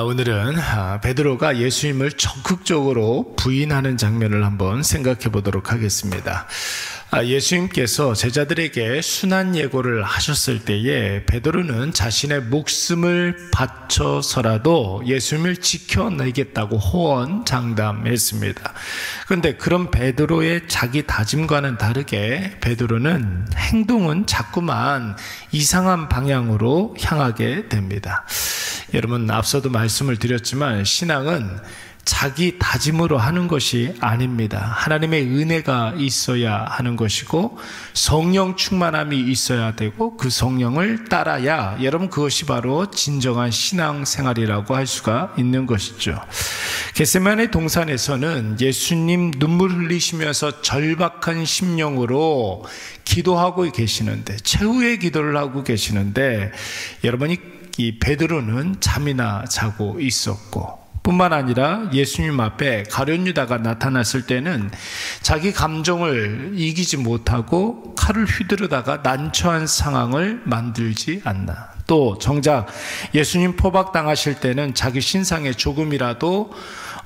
오늘은 베드로가 예수님을 적극적으로 부인하는 장면을 한번 생각해 보도록 하겠습니다. 예수님께서 제자들에게 순환 예고를 하셨을 때에 베드로는 자신의 목숨을 바쳐서라도 예수님을 지켜내겠다고 호언장담했습니다. 그런데 그런 베드로의 자기 다짐과는 다르게 베드로는 행동은 자꾸만 이상한 방향으로 향하게 됩니다. 여러분, 앞서도 말씀을 드렸지만 신앙은 자기 다짐으로 하는 것이 아닙니다. 하나님의 은혜가 있어야 하는 것이고 성령 충만함이 있어야 되고 그 성령을 따라야 여러분 그것이 바로 진정한 신앙생활이라고 할 수가 있는 것이죠. 겟세마네 동산에서는 예수님 눈물 흘리시면서 절박한 심령으로 기도하고 계시는데, 최후의 기도를 하고 계시는데, 여러분이 이 베드로는 잠이나 자고 있었고, 뿐만 아니라 예수님 앞에 가룟 유다가 나타났을 때는 자기 감정을 이기지 못하고 칼을 휘두르다가 난처한 상황을 만들지 않나. 또 정작 예수님 포박당하실 때는 자기 신상에 조금이라도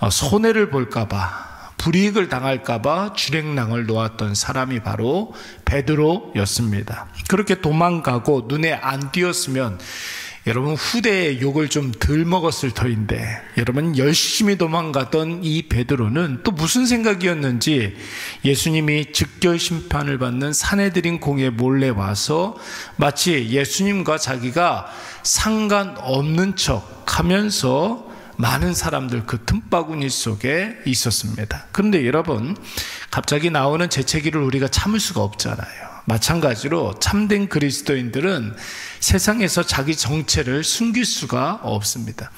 손해를 볼까봐, 불이익을 당할까봐 주랭랑을 놓았던 사람이 바로 베드로였습니다. 그렇게 도망가고 눈에 안 띄었으면 여러분 후대의 욕을 좀 덜 먹었을 터인데, 여러분 열심히 도망가던 이 베드로는 또 무슨 생각이었는지 예수님이 즉결 심판을 받는 산헤드린 공에 몰래 와서 마치 예수님과 자기가 상관없는 척 하면서 많은 사람들 그 틈바구니 속에 있었습니다. 그런데 여러분, 갑자기 나오는 재채기를 우리가 참을 수가 없잖아요. 마찬가지로 참된 그리스도인들은 세상에서 자기 정체를 숨길 수가 없습니다.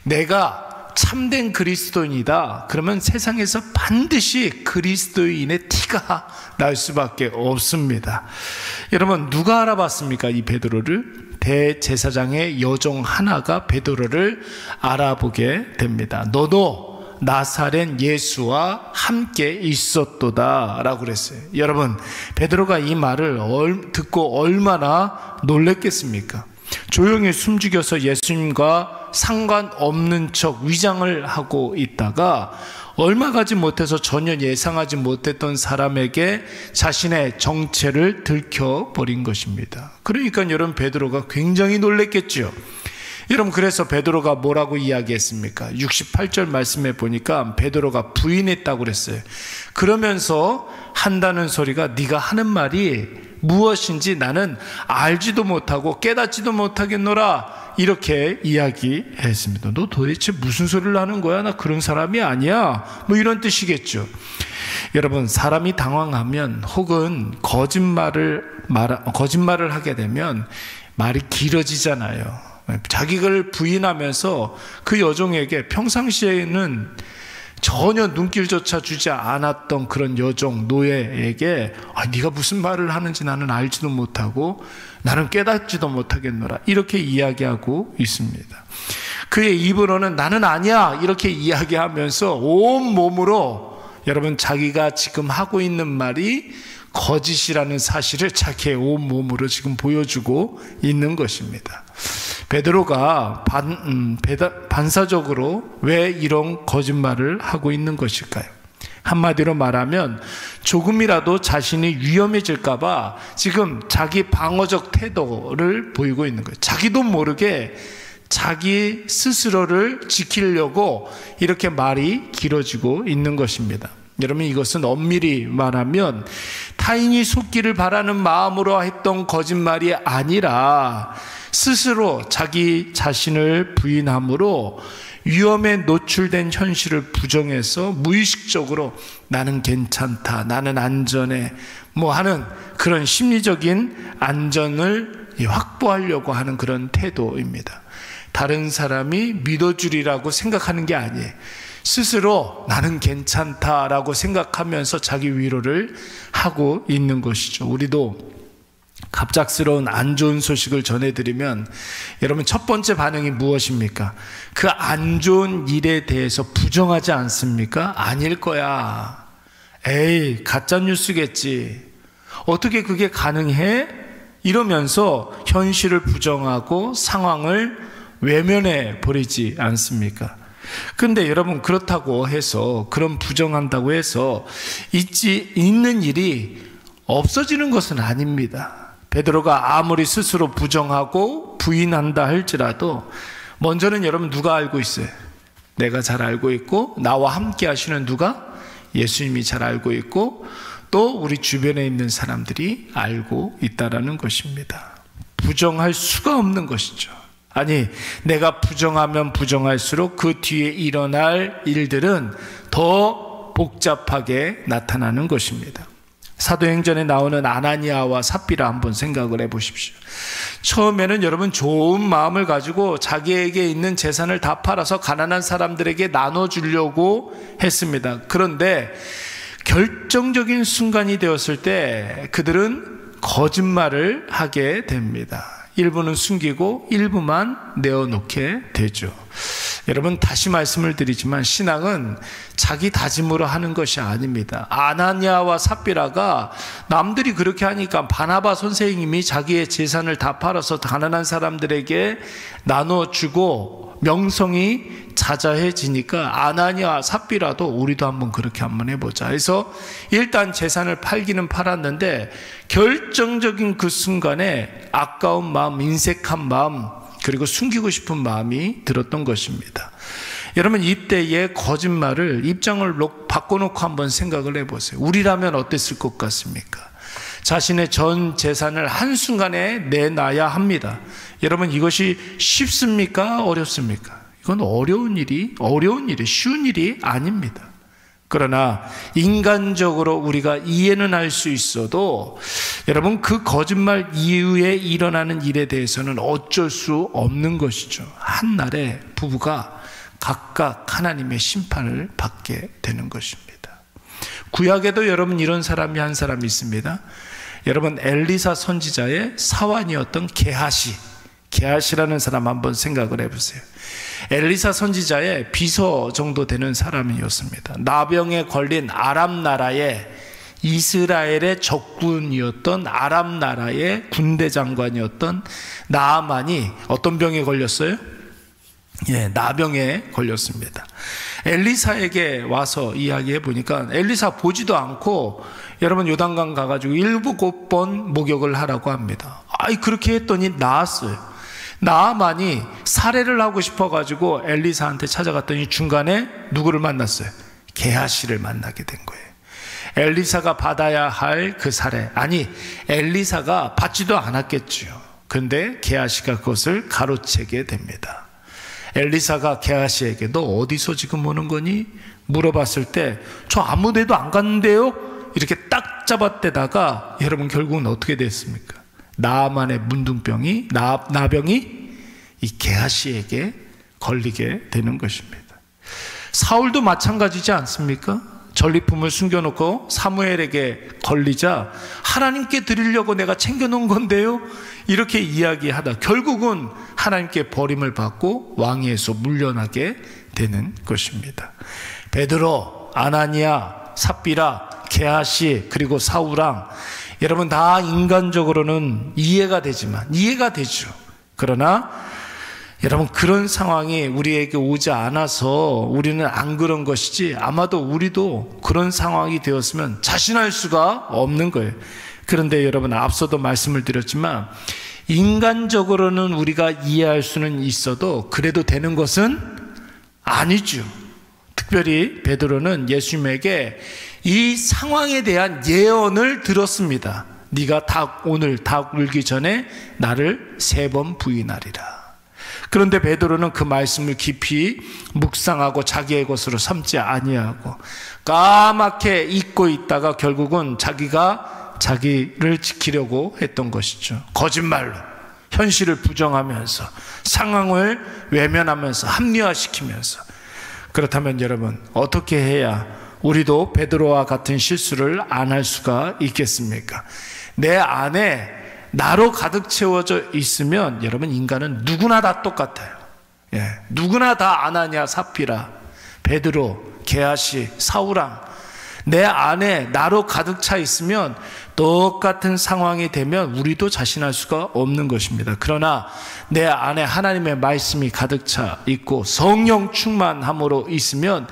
내가 참된 그리스도인이다 그러면 세상에서 반드시 그리스도인의 티가 날 수밖에 없습니다. 여러분, 누가 알아봤습니까? 이 베드로를? 대제사장의 여종 하나가 베드로를 알아보게 됩니다. 너도 나사렛 예수와 함께 있었도다 라고 그랬어요. 여러분, 베드로가 이 말을 듣고 얼마나 놀랬겠습니까? 조용히 숨죽여서 예수님과 상관없는 척 위장을 하고 있다가 얼마 가지 못해서 전혀 예상하지 못했던 사람에게 자신의 정체를 들켜버린 것입니다. 그러니까 여러분, 베드로가 굉장히 놀랬겠죠. 여러분, 그래서 베드로가 뭐라고 이야기했습니까? 68절 말씀에 보니까 베드로가 부인했다고 그랬어요. 그러면서 한다는 소리가 네가 하는 말이 무엇인지 나는 알지도 못하고 깨닫지도 못하겠노라, 이렇게 이야기했습니다. 너 도대체 무슨 소리를 하는 거야? 나 그런 사람이 아니야, 뭐 이런 뜻이겠죠. 여러분, 사람이 당황하면 혹은 거짓말을 하게 되면 말이 길어지잖아요. 자기를 부인하면서 그 여종에게 평상시에는 전혀 눈길조차 주지 않았던 그런 여종 노예에게 네가 무슨 말을 하는지 나는 알지도 못하고 나는 깨닫지도 못하겠노라, 이렇게 이야기하고 있습니다. 그의 입으로는 나는 아니야 이렇게 이야기하면서 온몸으로 여러분 자기가 지금 하고 있는 말이 거짓이라는 사실을 자기의 온몸으로 지금 보여주고 있는 것입니다. 베드로가 반사적으로 왜 이런 거짓말을 하고 있는 것일까요? 한마디로 말하면 조금이라도 자신이 위험해질까봐 지금 자기 방어적 태도를 보이고 있는 거예요. 자기도 모르게 자기 스스로를 지키려고 이렇게 말이 길어지고 있는 것입니다. 여러분, 이것은 엄밀히 말하면 타인이 속기를 바라는 마음으로 했던 거짓말이 아니라 스스로 자기 자신을 부인함으로 위험에 노출된 현실을 부정해서 무의식적으로 나는 괜찮다, 나는 안전해 뭐 하는 그런 심리적인 안전을 확보하려고 하는 그런 태도입니다. 다른 사람이 믿어주리라고 생각하는 게 아니에요. 스스로 나는 괜찮다라고 생각하면서 자기 위로를 하고 있는 것이죠. 우리도 갑작스러운 안 좋은 소식을 전해드리면 여러분 첫 번째 반응이 무엇입니까? 그 안 좋은 일에 대해서 부정하지 않습니까? 아닐 거야. 에이, 가짜 뉴스겠지. 어떻게 그게 가능해? 이러면서 현실을 부정하고 상황을 외면해 버리지 않습니까? 그런데 여러분, 그렇다고 해서, 그런 부정한다고 해서 있는 일이 없어지는 것은 아닙니다. 베드로가 아무리 스스로 부정하고 부인한다 할지라도 먼저는 여러분 누가 알고 있어요? 내가 잘 알고 있고, 나와 함께 하시는 누가? 예수님이 잘 알고 있고, 또 우리 주변에 있는 사람들이 알고 있다라는 것입니다. 부정할 수가 없는 것이죠. 아니, 내가 부정하면 부정할수록 그 뒤에 일어날 일들은 더 복잡하게 나타나는 것입니다. 사도행전에 나오는 아나니아와 삽비라 한번 생각을 해보십시오. 처음에는 여러분 좋은 마음을 가지고 자기에게 있는 재산을 다 팔아서 가난한 사람들에게 나눠주려고 했습니다. 그런데 결정적인 순간이 되었을 때 그들은 거짓말을 하게 됩니다. 일부는 숨기고 일부만 내어놓게 되죠. 여러분, 다시 말씀을 드리지만 신앙은 자기 다짐으로 하는 것이 아닙니다. 아나니아와 삽비라가 남들이 그렇게 하니까 바나바 선생님이 자기의 재산을 다 팔아서 가난한 사람들에게 나눠주고 명성이 자자해지니까 아나니아 삽비라도 우리도 한번 그렇게 한번 해보자 해서 일단 재산을 팔기는 팔았는데 결정적인 그 순간에 아까운 마음, 인색한 마음, 그리고 숨기고 싶은 마음이 들었던 것입니다. 여러분, 이때의 거짓말을 입장을 바꿔놓고 한번 생각을 해보세요. 우리라면 어땠을 것 같습니까? 자신의 전 재산을 한순간에 내놔야 합니다. 여러분, 이것이 쉽습니까? 어렵습니까? 이건 어려운 일이 쉬운 일이 아닙니다. 그러나 인간적으로 우리가 이해는 할 수 있어도 여러분, 그 거짓말 이후에 일어나는 일에 대해서는 어쩔 수 없는 것이죠. 한날에 부부가 각각 하나님의 심판을 받게 되는 것입니다. 구약에도 여러분 이런 사람이 한 사람이 있습니다. 여러분, 엘리사 선지자의 사환이었던 게하시라는 사람 한번 생각을 해보세요. 엘리사 선지자의 비서 정도 되는 사람이었습니다. 나병에 걸린 아람 나라의 이스라엘의 적군이었던 아람 나라의 군대 장관이었던 나아만이 어떤 병에 걸렸어요? 나병에 걸렸습니다. 엘리사에게 와서 이야기해 보니까 엘리사 보지도 않고 여러분 요단강 가가지고 7번 목욕을 하라고 합니다. 그렇게 했더니 나았어요. 나아만이 살해를 하고 싶어가지고 엘리사한테 찾아갔더니 중간에 누구를 만났어요? 게하시를 만나게 된 거예요. 엘리사가 받아야 할 그 살해, 엘리사가 받지도 않았겠죠. 그런데 게하시가 그것을 가로채게 됩니다. 엘리사가 게하시에게 너 어디서 지금 오는 거니? 물어봤을 때 저 아무 데도 안 갔는데요? 이렇게 딱 잡았대다가 여러분 결국은 어떻게 됐습니까? 나아만의 문둥병이 나병이 이 게하시에게 걸리게 되는 것입니다. 사울도 마찬가지지 않습니까? 전리품을 숨겨놓고 사무엘에게 걸리자 하나님께 드리려고 내가 챙겨놓은 건데요, 이렇게 이야기하다 결국은 하나님께 버림을 받고 왕위에서 물러나게 되는 것입니다. 베드로, 아나니아, 삽비라, 게하시, 그리고 사울왕, 여러분 다 인간적으로는 이해가 되죠. 그러나 여러분, 그런 상황이 우리에게 오지 않아서 우리는 안 그런 것이지, 아마도 우리도 그런 상황이 되었으면 자신할 수가 없는 거예요. 그런데 여러분, 앞서도 말씀을 드렸지만 인간적으로는 우리가 이해할 수는 있어도 그래도 되는 것은 아니죠. 특별히 베드로는 예수님에게 이 상황에 대한 예언을 들었습니다. 네가 오늘 닭 울기 전에 나를 3번 부인하리라. 그런데 베드로는 그 말씀을 깊이 묵상하고 자기의 것으로 삼지 아니하고 까맣게 잊고 있다가 결국은 자기가 자기를 지키려고 했던 것이죠. 거짓말로 현실을 부정하면서 상황을 외면하면서 합리화시키면서. 그렇다면 여러분, 어떻게 해야 우리도 베드로와 같은 실수를 안 할 수가 있겠습니까? 내 안에 나로 가득 채워져 있으면 여러분, 인간은 누구나 다 똑같아요. 누구나 다 아나니아, 삽비라, 베드로, 게하시, 사울왕, 내 안에 나로 가득 차 있으면 똑같은 상황이 되면 우리도 자신할 수가 없는 것입니다. 그러나 내 안에 하나님의 말씀이 가득 차 있고 성령 충만함으로 있으면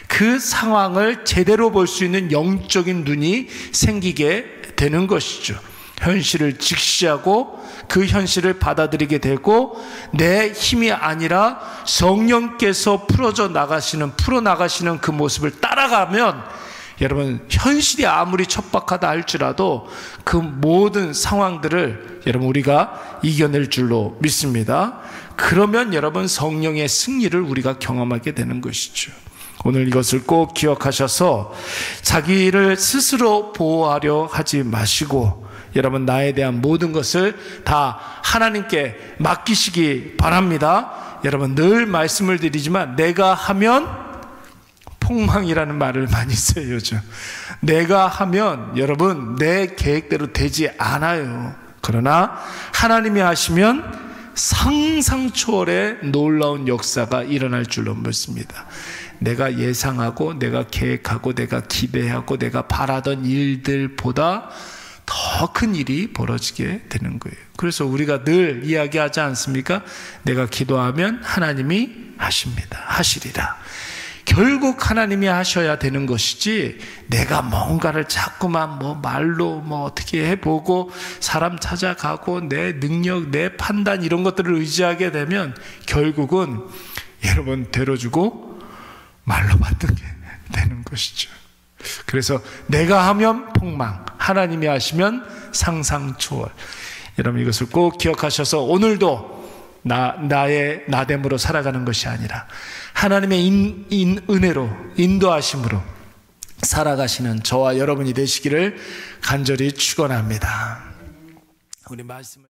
그 상황을 제대로 볼 수 있는 영적인 눈이 생기게 되는 것이죠. 현실을 직시하고 그 현실을 받아들이게 되고 내 힘이 아니라 성령께서 풀어나가시는 그 모습을 따라가면 여러분, 현실이 아무리 척박하다 할지라도 그 모든 상황들을 여러분 우리가 이겨낼 줄로 믿습니다. 그러면 여러분 성령의 승리를 우리가 경험하게 되는 것이죠. 오늘 이것을 꼭 기억하셔서 자기를 스스로 보호하려 하지 마시고 여러분 나에 대한 모든 것을 다 하나님께 맡기시기 바랍니다. 여러분 늘 말씀을 드리지만 내가 하면 폭망이라는 말을 많이 써요, 요즘. 내가 하면 여러분 내 계획대로 되지 않아요. 그러나 하나님이 하시면 상상 초월의 놀라운 역사가 일어날 줄로 믿습니다. 내가 예상하고 내가 계획하고 내가 기대하고 내가 바라던 일들보다 더 큰 일이 벌어지게 되는 거예요. 그래서 우리가 늘 이야기하지 않습니까? 내가 기도하면 하나님이 하시리라. 결국 하나님이 하셔야 되는 것이지 내가 뭔가를 자꾸만 말로 어떻게 해보고 사람 찾아가고 내 능력, 내 판단 이런 것들을 의지하게 되면 결국은 여러분 되려주고 말로 받는 게 되는 것이죠. 그래서 내가 하면 폭망, 하나님이 하시면 상상 초월. 여러분 이것을 꼭 기억하셔서 오늘도 나의 나됨으로 살아가는 것이 아니라 하나님의 은혜로 인도하심으로 살아가시는 저와 여러분이 되시기를 간절히 축원합니다. 우리 말씀을